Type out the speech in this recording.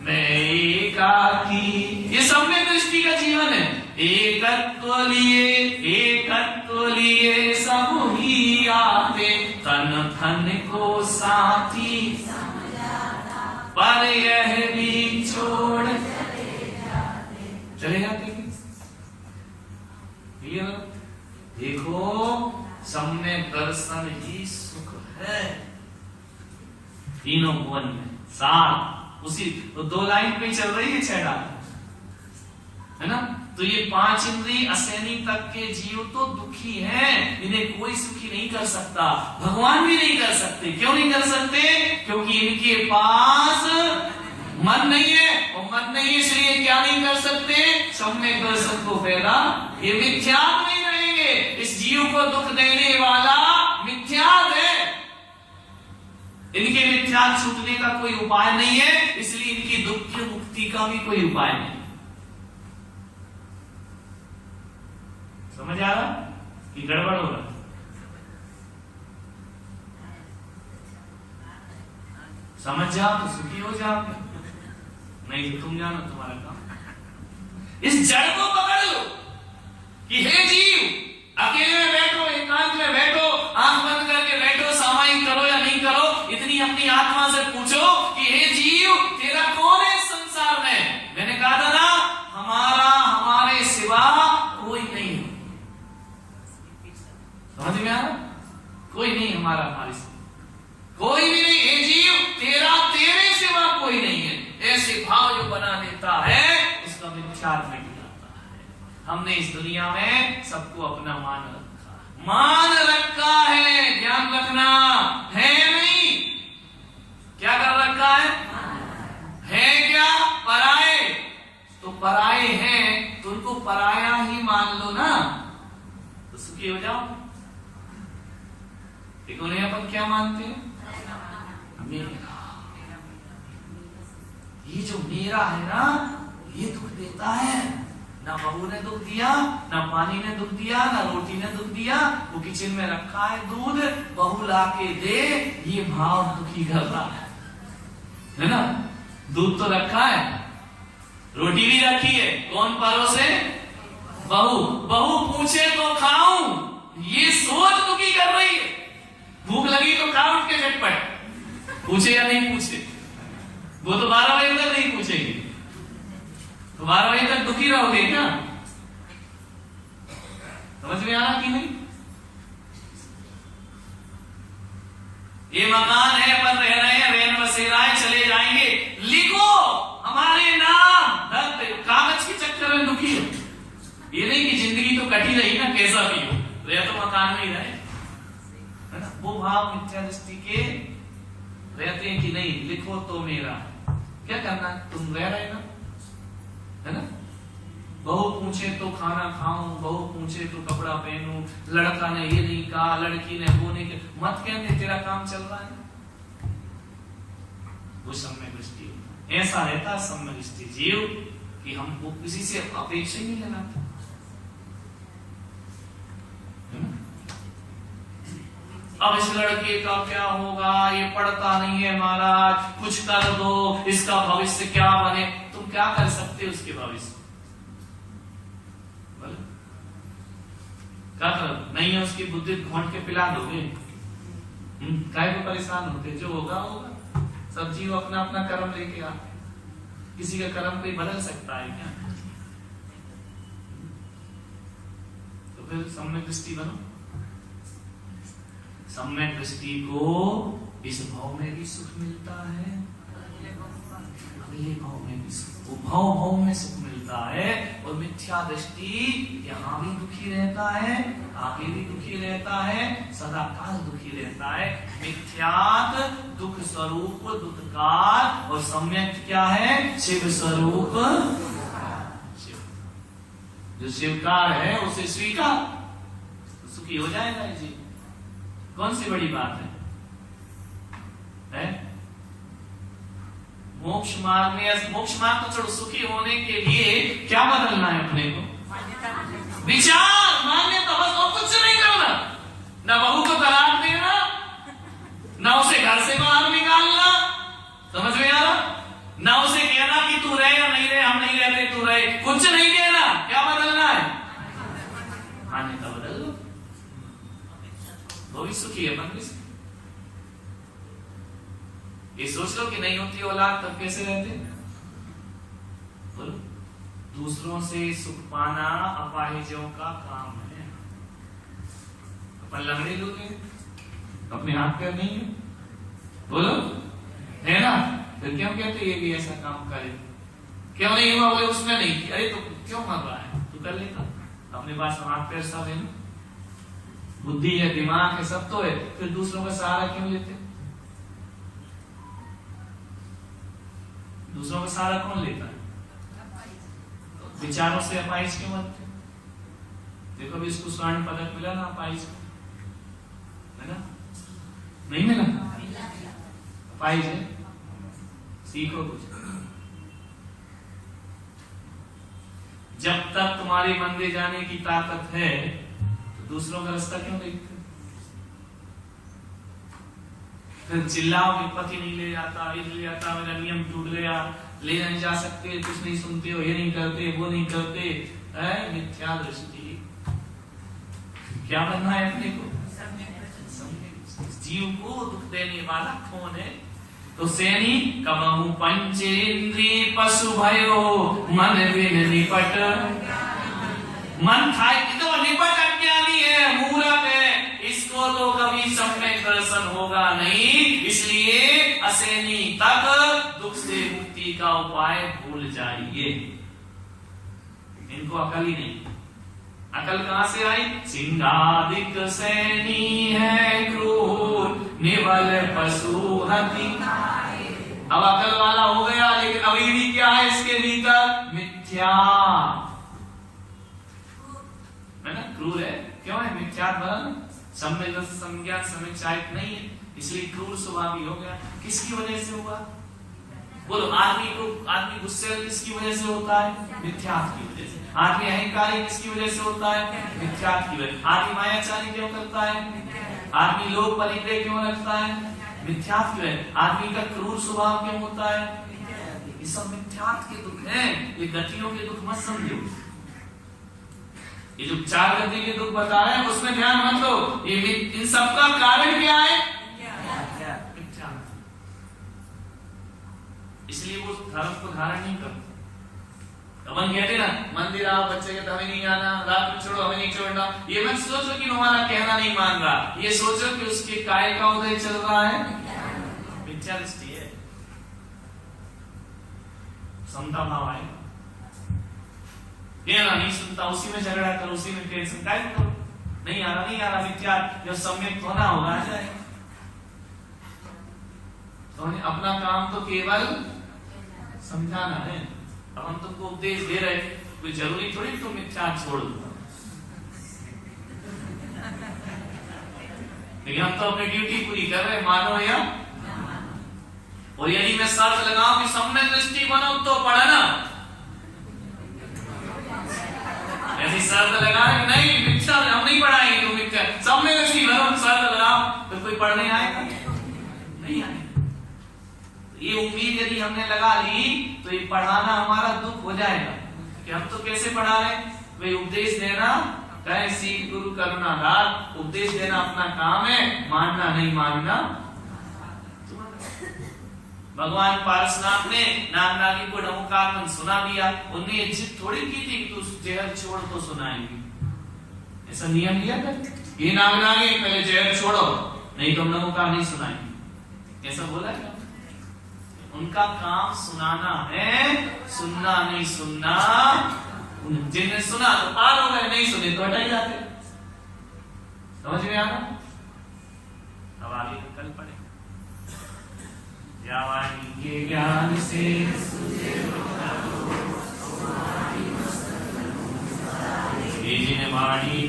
मैं एकाकी। ये सम्यक दृष्टि का जीवन है। एकत्व लिए सब ही आते, तन धन को साथी पर यह भी छोड़ चले जाते। देखो सम्यक दर्शन ही सुख है। तीनों भुवन में साथ उसी तो 2 लाइन पे चल रही है 6 डाल, है ना। तो ये 5 इंद्रिय असैनी तक के जीव तो दुखी हैं, इन्हें कोई सुखी नहीं कर सकता, भगवान भी नहीं कर सकते। क्यों नहीं कर सकते? क्योंकि इनके पास मन नहीं है, और मन नहीं है इसलिए क्या नहीं कर सकते? सम्यक दर्शन को फैला। ये मिथ्यात्व नहीं रहेंगे। इस जीव को दुख देने वाला मिथ्यात्व है। इनके मिथ्यात्व छूटने का कोई उपाय नहीं है, इसलिए इनकी दुख की मुक्ति का भी कोई उपाय नहीं। समझ आ रहा कि गड़बड़ हो रहा? समझ जाओ तो सुखी हो जाओ, नहीं तो तुम जानो तुम्हारा काम। इस जड़ को पकड़ लो कि हे जीव, अकेले में बैठो, एकांत में बैठो, आंख बंद करके बैठो, सामायिक करो या नहीं करो, इतनी अपनी आत्मा से पूछो कि हे जीव, तेरा कौन है इस संसार में? मैंने कहा था ना, हमारे सिवा कोई नहीं है। समझ में आ रहा? कोई नहीं हमारा, हमारे सिवा कोई भी नहीं। हे जीव, तेरे सिवा कोई नहीं है। ऐसे भाव जो बना देता है उसका मिथ्यात्व मिट जाता है। हमने इस दुनिया में सबको अपना मान रखा है। ध्यान रखना, है नहीं, क्या कर रखा है क्या? पराए। तो पराए हैं तो उनको पराया ही मान लो ना, तो सुखी हो जाओ। देखो नहीं, अपन क्या मानते हैं? मेरा, ये जो मेरा है ना, ये दुख देता है। ना बहू ने दुख दिया, ना पानी ने दुख दिया, ना रोटी ने दुख दिया। वो किचन में रखा है दूध, बहू लाके दे, ये भाव दुखी कर रहा है ना। दूध तो रखा है, रोटी भी रखी है, कौन परोसे? बहू पूछे तो खाऊं, ये सोच दुखी कर रही है। भूख लगी तो खा उठ के झटपट, पूछे या नहीं पूछे। वो तो 12 बजे तक नहीं पूछेगी, तो 12 बजे तक दुखी रहोगे क्या? समझ में आ रहा कि नहीं? ये मकान है, अपन रह रहे हैं, रैन बसेरा है, चले जाएंगे, लिखो हमारे नाम, कागज के चक्कर में दुखी हो। ये नहीं कि जिंदगी तो कटी रही ना, कैसा भी हो, रह तो मकान में ही रहे, है ना। वो भाव मिथ्या दृष्टि के रहते हैं कि नहीं, लिखो तो मेरा, क्या करना, तुम रह रहे ना, है ना। बहू पूछे तो खाना खाऊं, बहू पूछे तो कपड़ा पहनूं, लड़का ने ये नहीं कहा, लड़की ने वो नहीं कहा, मत कहने तेरा काम चल रहा है। वो सम्यक दृष्टि, ऐसा रहता सम्यक दृष्टि जीव कि हमको किसी से अपेक्षा ही नहीं लगाता। अब इस लड़के का क्या होगा, ये पढ़ता नहीं है महाराज, कुछ कर दो, इसका भविष्य क्या बने। तुम क्या कर सकते हो उसके भविष्य? क्या कर नहीं है, उसकी बुद्धि घोंट के पिला दोगे? काय को परेशान होते, जो होगा होगा। सब जीव अपना अपना कर्म लेके आ, किसी का कर्म कोई बदल सकता है क्या? तो फिर सम्यक दृष्टि बनो। सम्यक दृष्टि को इस भाव में भी सुख मिलता है, अगले भाव में भी सुख, वो भाव में सुख मिलता है। और मिथ्या दृष्टि यहाँ भी दुखी रहता है, आगे भी दुखी रहता है, सदा काल दुखी रहता है। मिथ्यात दुख स्वरूप दुखकार, और सम्यक क्या है? शिव स्वरूप। जो शिवकार है उसे स्वीकार, सुखी हो जाएगा जी। कौन सी बड़ी बात है? मोक्ष मार्ग में, मोक्ष मार्ग तो छोड़ो, सुखी होने के लिए क्या बदलना है अपने को? विचार, मान्यता, बस और कुछ नहीं करना। ना बहू को तलाक देना, ना उसे घर से बाहर निकालना, समझ में आ रहा? ना उसे कहना कि तू रहे या नहीं रहे, हम नहीं रहते तू रहे, कुछ नहीं कहना। क्या बदलना है? मान्यता बदल लो, वो भी सुखी है, अपन भी सुखी। ये सोच लो कि नहीं होती औलाद तब कैसे रहते? बोलो, दूसरों से सुख पाना अपाहिजों का काम है। अपन लंगड़े लोग हैं, अपने हाथ पैर नहीं है, बोलो है ना, फिर क्यों कहते ये भी ऐसा काम करे? क्यों नहीं हुआ? बोले उसने नहीं किया। अरे तो क्यों मर रहा है? तू कर लेता, अपने पास हाथ पैर सब है, बुद्धि है, दिमाग है, सब तो है, फिर दूसरों का सहारा क्यों लेते? दूसरों का सहारा कौन लेता है? विचारों से अपाहिज क्यों बनते? देखो अभी इसको स्वर्ण पदक मिला ना अपाहिज को, है ना? नहीं मिला, अपाहिज है, सीखो कुछ। जब तक तुम्हारे मंदिर जाने की ताकत है तो दूसरों का रास्ता क्यों देखते? फिर चिल्लाओ कि पति नहीं ले जाता, ये ले जाता, मेरा नियम टूट गया, ले नहीं जा सकते, कुछ नहीं सुनते हो, ये नहीं करते, वो नहीं करते, मिथ्या दृष्टि। क्या बनना है अपने को? जीव को दुख देने वाला कौन है? तो सैनी कमहु पंचेंद्रिय पशु भयो मन बिन निपट। मन खाए तो निपट अज्ञानी है, मूर्ख है, इसको तो कभी सम्यक दर्शन होगा नहीं। इसलिए असैनी तक दुख से मुक्ति का उपाय भूल जाइए। इनको अकल ही नहीं। अकल कहां से आई? सिंहादिक सैनी है क्रूर, निबल पशु हति। अब अकल वाला हो गया, लेकिन अभी भी क्या है इसके भीतर? मिथ्या है ना, क्रूर है। क्यों है? मिथ्या बल सम्मिलित संज्ञा समीक्षायक नहीं है, इसलिए क्रूर स्वभावी हो गया। किसकी वजह से हुआ? बोलो, आदमी गुस्से किसकी वजह से होता है? मिथ्यात्व की वजह से। आदमी अहंकारी किसकी वजह से होता है? मिथ्यात्व की वजह। आदमी मायाचारी क्यों करता है? आदमी लोभ परिग्रह क्यों रखता है? मिथ्यात्व की वजह। आदमी का क्रूर स्वभाव क्यों होता है? ये सब मिथ्यात्व के दुख हैं। ये गतियों के दुख मत समझो। ये जो चार गति के दुख बता रहे हैं उसमें ध्यान मत दो। ये इन सबका कारण क्या है? मिथ्या। इसलिए वो धर्म को धारण नहीं करते। अपन कहते ना, मंदिर आओ, बच्चे कहते हमें नहीं आना, रात में छोड़ो, हमें नहीं छोड़ना। ये मत सोचो कि हमारा कहना नहीं मान रहा, ये सोचो कि उसके काय का उदय चल रहा है, मिथ्या दृष्टि है। समता भाव आएगा। ये ना नहीं सुनता, उसी में झगड़ा करो, उसी में टेंशन काय करो, नहीं आ रहा मिथ्या। जब सम्यक होना होगा आ जाएगा। तो अपना काम तो केवल समझाना है। अब हम तुमको उपदेश दे रहे, कोई जरूरी थोड़ी तुम मिथ्या छोड़ दो, लेकिन हम तो अपनी ड्यूटी पूरी कर रहे, मानो या। और यदि मैं शर्त लगाऊं कि सम्यक दृष्टि बनो तो पढ़ना, ऐसी शर्त लगा नहीं मिथ्या हम नहीं पढ़ाएंगे, तो मिथ्या सम्यक दृष्टि बनो शर्त लगाओ, तो कोई पढ़ने आएगा? नहीं आएगा। ये उम्मीद यदि हमने लगा ली तो ये पढ़ाना हमारा दुख हो जाएगा कि हम तो कैसे पढ़ा रहे? वे उपदेश देना कहे सीख गुरु करुणा दात, उपदेश देना अपना काम है, मानना नहीं मानना। भगवान पारसनाथ ने नागनागी को नमोकार सुना दिया, उन्हें ये जिद थोड़ी की थी कि तू जहर छोड़ तो सुनाएंगे, ऐसा नियम लिया था। ये नागनागी पहले जहर छोड़ो, नहीं तो नमोकार नहीं सुनाएंगे, ऐसा बोला क्या? उनका काम सुनाना है, सुनना नहीं सुनना। जिनने सुना तो पार हो गए, नहीं सुने तो हटाई जाते। समझ में आना? अब आगे कल पढ़े। ज्ञावाणी के ज्ञान से जिन वाणी